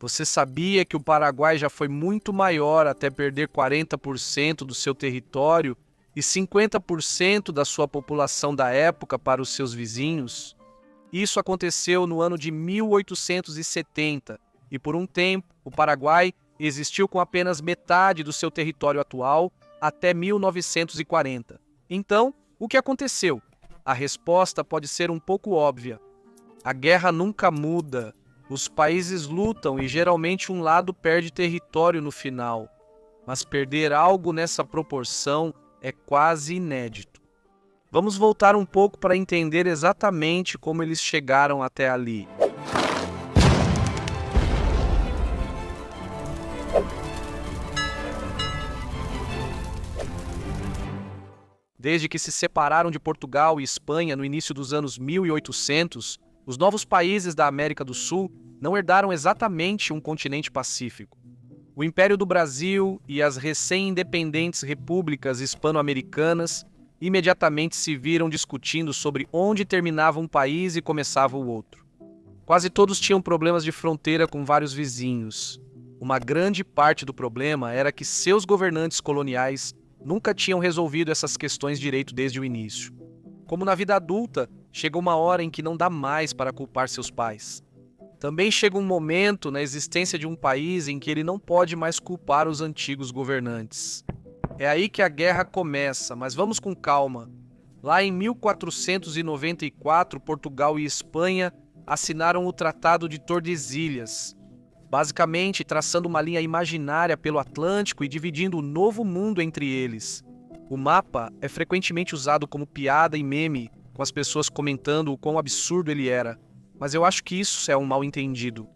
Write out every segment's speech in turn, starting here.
Você sabia que o Paraguai já foi muito maior até perder 40% do seu território e 50% da sua população da época para os seus vizinhos? Isso aconteceu no ano de 1870 e, por um tempo, o Paraguai existiu com apenas metade do seu território atual até 1940. Então, o que aconteceu? A resposta pode ser um pouco óbvia. A guerra nunca muda. Os países lutam e geralmente um lado perde território no final. Mas perder algo nessa proporção é quase inédito. Vamos voltar um pouco para entender exatamente como eles chegaram até ali. Desde que se separaram de Portugal e Espanha no início dos anos 1800, os novos países da América do Sul não herdaram exatamente um continente pacífico. O Império do Brasil e as recém-independentes repúblicas hispano-americanas imediatamente se viram discutindo sobre onde terminava um país e começava o outro. Quase todos tinham problemas de fronteira com vários vizinhos. Uma grande parte do problema era que seus governantes coloniais nunca tinham resolvido essas questões direito desde o início. Como na vida adulta, chega uma hora em que não dá mais para culpar seus pais. Também chega um momento na existência de um país em que ele não pode mais culpar os antigos governantes. É aí que a guerra começa, mas vamos com calma. Lá em 1494, Portugal e Espanha assinaram o Tratado de Tordesilhas, basicamente traçando uma linha imaginária pelo Atlântico e dividindo o Novo Mundo entre eles. O mapa é frequentemente usado como piada e meme, com as pessoas comentando o quão absurdo ele era, mas eu acho que isso é um mal-entendido.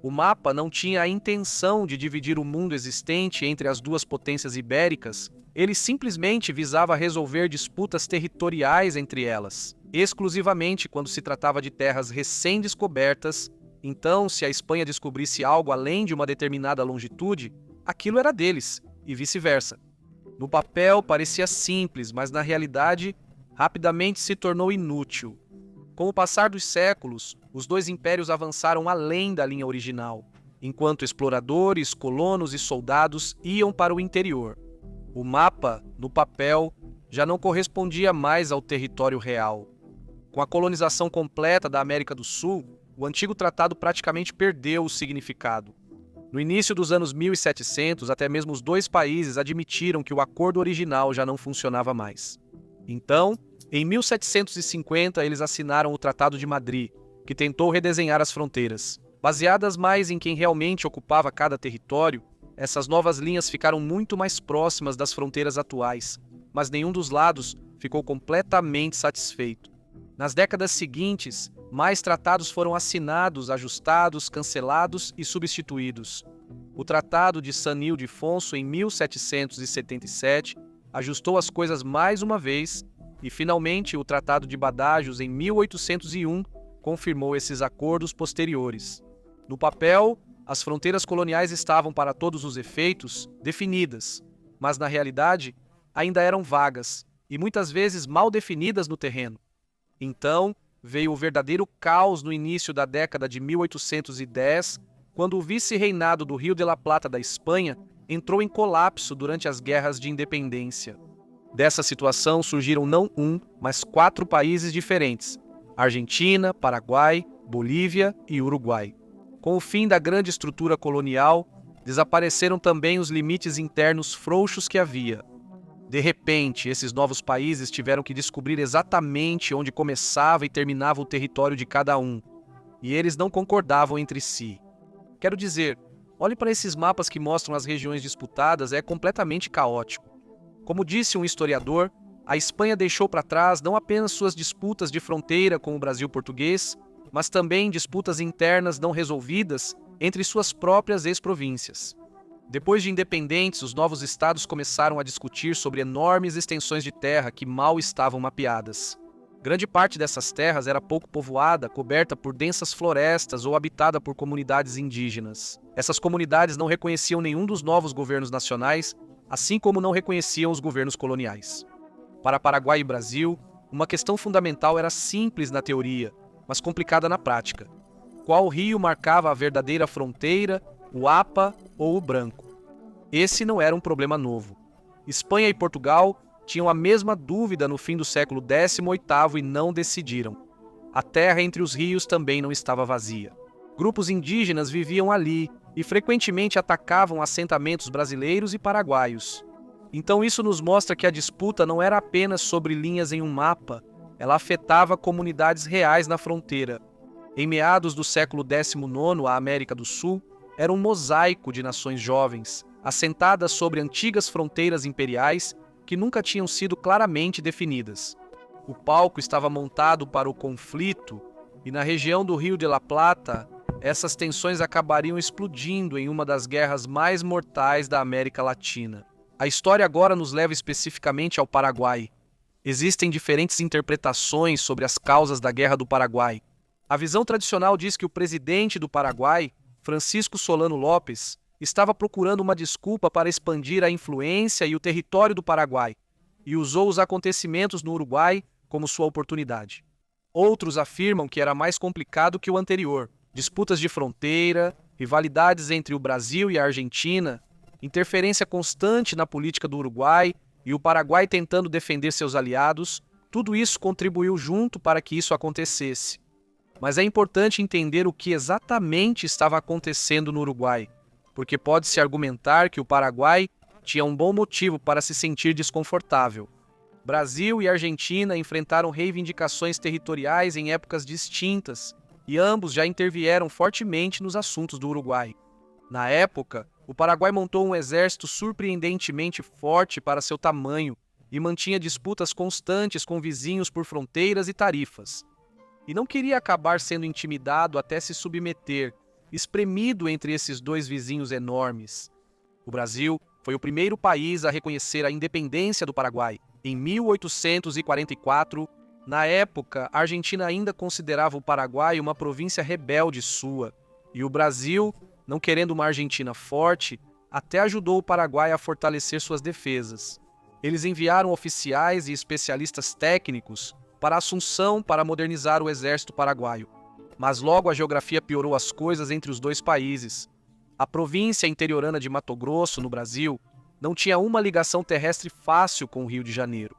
O mapa não tinha a intenção de dividir o mundo existente entre as duas potências ibéricas, ele simplesmente visava resolver disputas territoriais entre elas, exclusivamente quando se tratava de terras recém-descobertas. Então, se a Espanha descobrisse algo além de uma determinada longitude, aquilo era deles, e vice-versa. No papel parecia simples, mas na realidade, rapidamente se tornou inútil. Com o passar dos séculos, os dois impérios avançaram além da linha original, enquanto exploradores, colonos e soldados iam para o interior. O mapa, no papel, já não correspondia mais ao território real. Com a colonização completa da América do Sul, o antigo tratado praticamente perdeu o significado. No início dos anos 1700, até mesmo os dois países admitiram que o acordo original já não funcionava mais. Então, em 1750, eles assinaram o Tratado de Madrid, que tentou redesenhar as fronteiras. Baseadas mais em quem realmente ocupava cada território, essas novas linhas ficaram muito mais próximas das fronteiras atuais, mas nenhum dos lados ficou completamente satisfeito. Nas décadas seguintes, mais tratados foram assinados, ajustados, cancelados e substituídos. O Tratado de San Ildefonso, em 1777, ajustou as coisas mais uma vez, e finalmente o Tratado de Badajoz, em 1801, confirmou esses acordos posteriores. No papel, as fronteiras coloniais estavam, para todos os efeitos, definidas, mas na realidade ainda eram vagas e muitas vezes mal definidas no terreno. Então, veio o verdadeiro caos no início da década de 1810, quando o vice-reinado do Rio de la Plata da Espanha entrou em colapso durante as guerras de independência. Dessa situação surgiram não um, mas 4 países diferentes: Argentina, Paraguai, Bolívia e Uruguai. Com o fim da grande estrutura colonial, desapareceram também os limites internos frouxos que havia. De repente, esses novos países tiveram que descobrir exatamente onde começava e terminava o território de cada um, e eles não concordavam entre si. Quero dizer, olhe para esses mapas que mostram as regiões disputadas, é completamente caótico. Como disse um historiador, a Espanha deixou para trás não apenas suas disputas de fronteira com o Brasil português, mas também disputas internas não resolvidas entre suas próprias ex-províncias. Depois de independentes, os novos estados começaram a discutir sobre enormes extensões de terra que mal estavam mapeadas. Grande parte dessas terras era pouco povoada, coberta por densas florestas ou habitada por comunidades indígenas. Essas comunidades não reconheciam nenhum dos novos governos nacionais, assim como não reconheciam os governos coloniais. Para Paraguai e Brasil, uma questão fundamental era simples na teoria, mas complicada na prática. Qual rio marcava a verdadeira fronteira o APA ou o branco. Esse não era um problema novo. Espanha e Portugal tinham a mesma dúvida no fim do século XVIII e não decidiram. A terra entre os rios também não estava vazia. Grupos indígenas viviam ali e frequentemente atacavam assentamentos brasileiros e paraguaios. Então isso nos mostra que a disputa não era apenas sobre linhas em um mapa, ela afetava comunidades reais na fronteira. Em meados do século XIX, a América do Sul era um mosaico de nações jovens, assentadas sobre antigas fronteiras imperiais que nunca tinham sido claramente definidas. O palco estava montado para o conflito e na região do Rio de la Plata, essas tensões acabariam explodindo em uma das guerras mais mortais da América Latina. A história agora nos leva especificamente ao Paraguai. Existem diferentes interpretações sobre as causas da Guerra do Paraguai. A visão tradicional diz que o presidente do Paraguai, Francisco Solano Lopes, estava procurando uma desculpa para expandir a influência e o território do Paraguai, e usou os acontecimentos no Uruguai como sua oportunidade. Outros afirmam que era mais complicado que o anterior. Disputas de fronteira, rivalidades entre o Brasil e a Argentina, interferência constante na política do Uruguai e o Paraguai tentando defender seus aliados, tudo isso contribuiu junto para que isso acontecesse. Mas é importante entender o que exatamente estava acontecendo no Uruguai, porque pode-se argumentar que o Paraguai tinha um bom motivo para se sentir desconfortável. Brasil e Argentina enfrentaram reivindicações territoriais em épocas distintas, e ambos já intervieram fortemente nos assuntos do Uruguai. Na época, o Paraguai montou um exército surpreendentemente forte para seu tamanho e mantinha disputas constantes com vizinhos por fronteiras e tarifas. E não queria acabar sendo intimidado até se submeter, espremido entre esses dois vizinhos enormes. O Brasil foi o primeiro país a reconhecer a independência do Paraguai. Em 1844, na época, a Argentina ainda considerava o Paraguai uma província rebelde sua, e o Brasil, não querendo uma Argentina forte, até ajudou o Paraguai a fortalecer suas defesas. Eles enviaram oficiais e especialistas técnicos para Assunção para modernizar o exército paraguaio. Mas logo a geografia piorou as coisas entre os dois países. A província interiorana de Mato Grosso, no Brasil, não tinha uma ligação terrestre fácil com o Rio de Janeiro.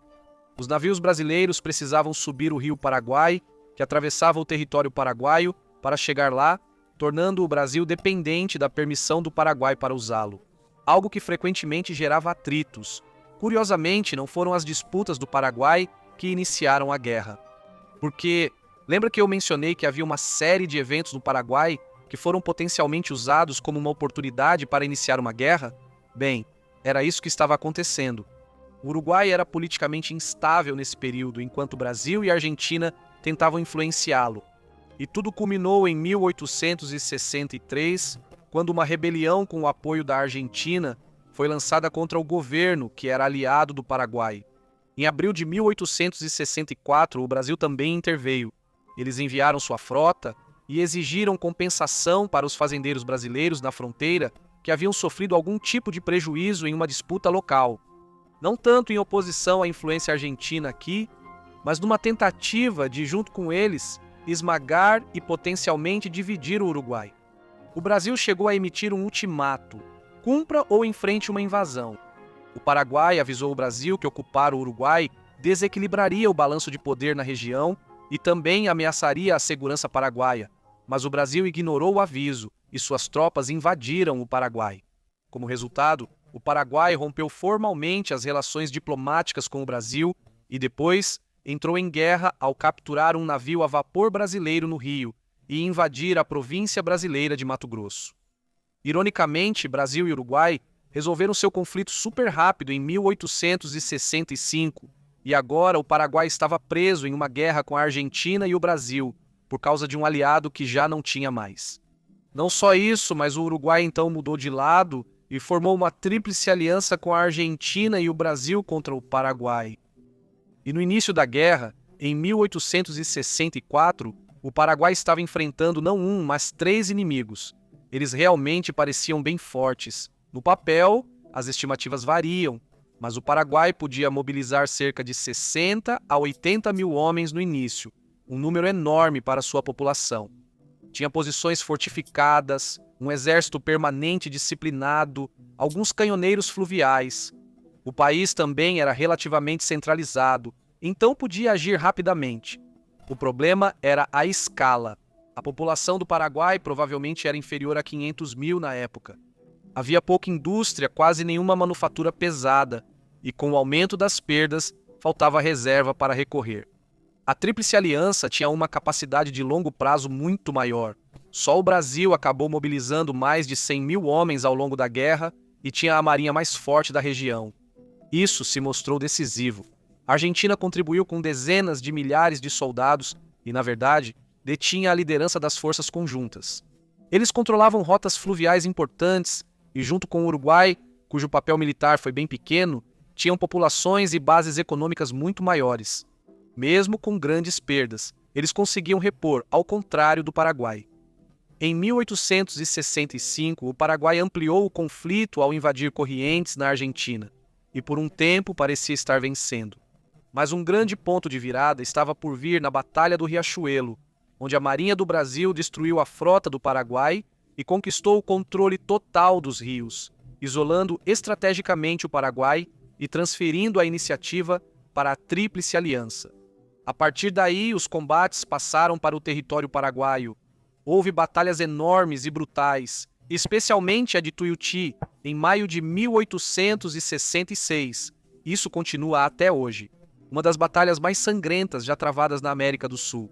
Os navios brasileiros precisavam subir o rio Paraguai, que atravessava o território paraguaio, para chegar lá, tornando o Brasil dependente da permissão do Paraguai para usá-lo. Algo que frequentemente gerava atritos. Curiosamente, não foram as disputas do Paraguai que iniciaram a guerra. Porque, lembra que eu mencionei que havia uma série de eventos no Paraguai que foram potencialmente usados como uma oportunidade para iniciar uma guerra? Bem, era isso que estava acontecendo. O Uruguai era politicamente instável nesse período, enquanto o Brasil e a Argentina tentavam influenciá-lo. E tudo culminou em 1863, quando uma rebelião com o apoio da Argentina foi lançada contra o governo, que era aliado do Paraguai. Em abril de 1864, o Brasil também interveio. Eles enviaram sua frota e exigiram compensação para os fazendeiros brasileiros na fronteira que haviam sofrido algum tipo de prejuízo em uma disputa local. Não tanto em oposição à influência argentina aqui, mas numa tentativa de, junto com eles, esmagar e potencialmente dividir o Uruguai. O Brasil chegou a emitir um ultimato: cumpra ou enfrente uma invasão. O Paraguai avisou o Brasil que ocupar o Uruguai desequilibraria o balanço de poder na região e também ameaçaria a segurança paraguaia, mas o Brasil ignorou o aviso e suas tropas invadiram o Paraguai. Como resultado, o Paraguai rompeu formalmente as relações diplomáticas com o Brasil e depois entrou em guerra ao capturar um navio a vapor brasileiro no Rio e invadir a província brasileira de Mato Grosso. Ironicamente, Brasil e Uruguai resolveram seu conflito super rápido em 1865 e agora o Paraguai estava preso em uma guerra com a Argentina e o Brasil por causa de um aliado que já não tinha mais. Não só isso, mas o Uruguai então mudou de lado e formou uma tríplice aliança com a Argentina e o Brasil contra o Paraguai. E no início da guerra, em 1864, o Paraguai estava enfrentando não um, mas 3 inimigos. Eles realmente pareciam bem fortes. No papel, as estimativas variam, mas o Paraguai podia mobilizar cerca de 60 a 80 mil homens no início, um número enorme para sua população. Tinha posições fortificadas, um exército permanente disciplinado, alguns canhoneiros fluviais. O país também era relativamente centralizado, então podia agir rapidamente. O problema era a escala. A população do Paraguai provavelmente era inferior a 500 mil na época. Havia pouca indústria, quase nenhuma manufatura pesada, e com o aumento das perdas, faltava reserva para recorrer. A Tríplice Aliança tinha uma capacidade de longo prazo muito maior. Só o Brasil acabou mobilizando mais de 100 mil homens ao longo da guerra e tinha a marinha mais forte da região. Isso se mostrou decisivo. A Argentina contribuiu com dezenas de milhares de soldados e, na verdade, detinha a liderança das forças conjuntas. Eles controlavam rotas fluviais importantes e, junto com o Uruguai, cujo papel militar foi bem pequeno, tinham populações e bases econômicas muito maiores. Mesmo com grandes perdas, eles conseguiam repor, ao contrário do Paraguai. Em 1865, o Paraguai ampliou o conflito ao invadir Corrientes, na Argentina, e por um tempo parecia estar vencendo. Mas um grande ponto de virada estava por vir na Batalha do Riachuelo, onde a Marinha do Brasil destruiu a frota do Paraguai e conquistou o controle total dos rios, isolando estrategicamente o Paraguai e transferindo a iniciativa para a Tríplice Aliança. A partir daí, os combates passaram para o território paraguaio. Houve batalhas enormes e brutais, especialmente a de Tuiuti, em maio de 1866. Isso continua até hoje. Uma das batalhas mais sangrentas já travadas na América do Sul.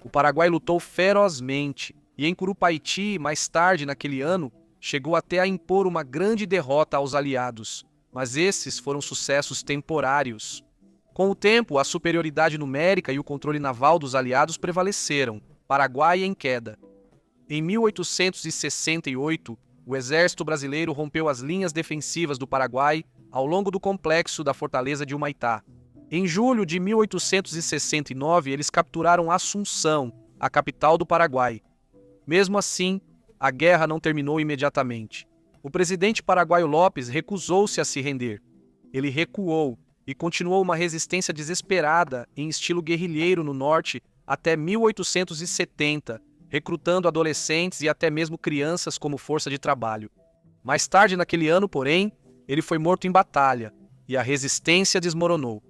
O Paraguai lutou ferozmente e em Curupaiti, mais tarde naquele ano, chegou até a impor uma grande derrota aos aliados. Mas esses foram sucessos temporários. Com o tempo, a superioridade numérica e o controle naval dos aliados prevaleceram, Paraguai em queda. Em 1868, o exército brasileiro rompeu as linhas defensivas do Paraguai ao longo do complexo da fortaleza de Humaitá. Em julho de 1869, eles capturaram Assunção, a capital do Paraguai. Mesmo assim, a guerra não terminou imediatamente. O presidente paraguaio Lopes recusou-se a se render. Ele recuou e continuou uma resistência desesperada em estilo guerrilheiro no norte até 1870, recrutando adolescentes e até mesmo crianças como força de trabalho. Mais tarde naquele ano, porém, ele foi morto em batalha e a resistência desmoronou.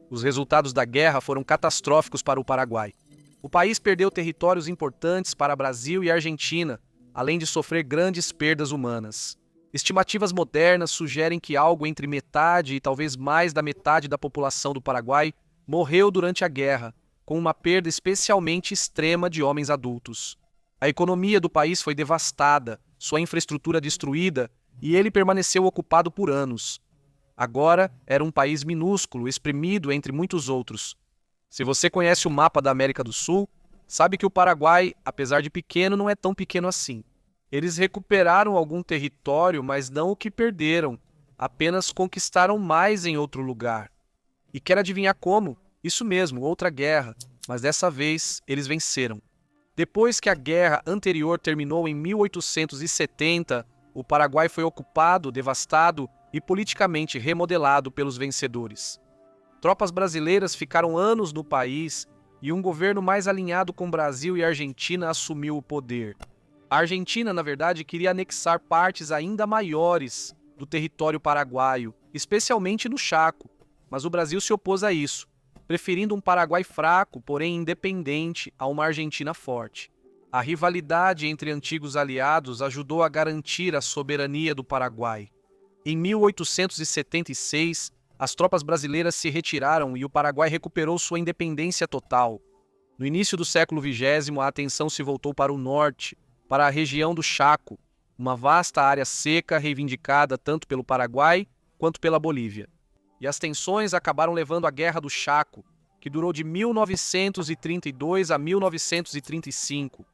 Os resultados da guerra foram catastróficos para o Paraguai. O país perdeu territórios importantes para Brasil e Argentina, além de sofrer grandes perdas humanas. Estimativas modernas sugerem que algo entre metade e talvez mais da metade da população do Paraguai morreu durante a guerra, com uma perda especialmente extrema de homens adultos. A economia do país foi devastada, sua infraestrutura destruída e ele permaneceu ocupado por anos. Agora era um país minúsculo, espremido entre muitos outros. Se você conhece o mapa da América do Sul, sabe que o Paraguai, apesar de pequeno, não é tão pequeno assim. Eles recuperaram algum território, mas não o que perderam, apenas conquistaram mais em outro lugar. E quer adivinhar como? Isso mesmo, outra guerra, mas dessa vez eles venceram. Depois que a guerra anterior terminou em 1870, o Paraguai foi ocupado, devastado e politicamente remodelado pelos vencedores. Tropas brasileiras ficaram anos no país e um governo mais alinhado com Brasil e Argentina assumiu o poder. A Argentina, na verdade, queria anexar partes ainda maiores do território paraguaio, especialmente no Chaco, mas o Brasil se opôs a isso, preferindo um Paraguai fraco, porém independente, a uma Argentina forte. A rivalidade entre antigos aliados ajudou a garantir a soberania do Paraguai. Em 1876, as tropas brasileiras se retiraram e o Paraguai recuperou sua independência total. No início do século XX, a atenção se voltou para o norte, para a região do Chaco, uma vasta área seca reivindicada tanto pelo Paraguai quanto pela Bolívia. E as tensões acabaram levando à Guerra do Chaco, que durou de 1932 a 1935.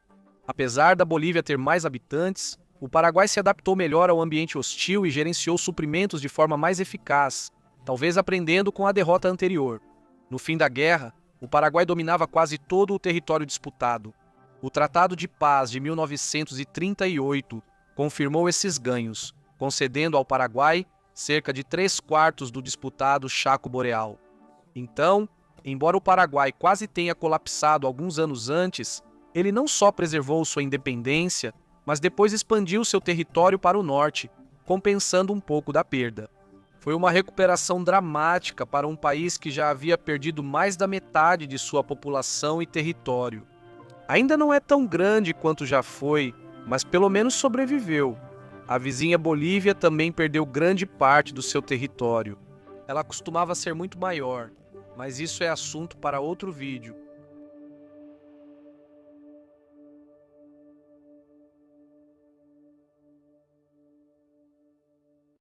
Apesar da Bolívia ter mais habitantes, o Paraguai se adaptou melhor ao ambiente hostil e gerenciou suprimentos de forma mais eficaz, talvez aprendendo com a derrota anterior. No fim da guerra, o Paraguai dominava quase todo o território disputado. O Tratado de Paz de 1938 confirmou esses ganhos, concedendo ao Paraguai cerca de 3/4 do disputado Chaco Boreal. Então, embora o Paraguai quase tenha colapsado alguns anos antes, ele não só preservou sua independência, mas depois expandiu seu território para o norte, compensando um pouco da perda. Foi uma recuperação dramática para um país que já havia perdido mais da metade de sua população e território. Ainda não é tão grande quanto já foi, mas pelo menos sobreviveu. A vizinha Bolívia também perdeu grande parte do seu território. Ela costumava ser muito maior, mas isso é assunto para outro vídeo.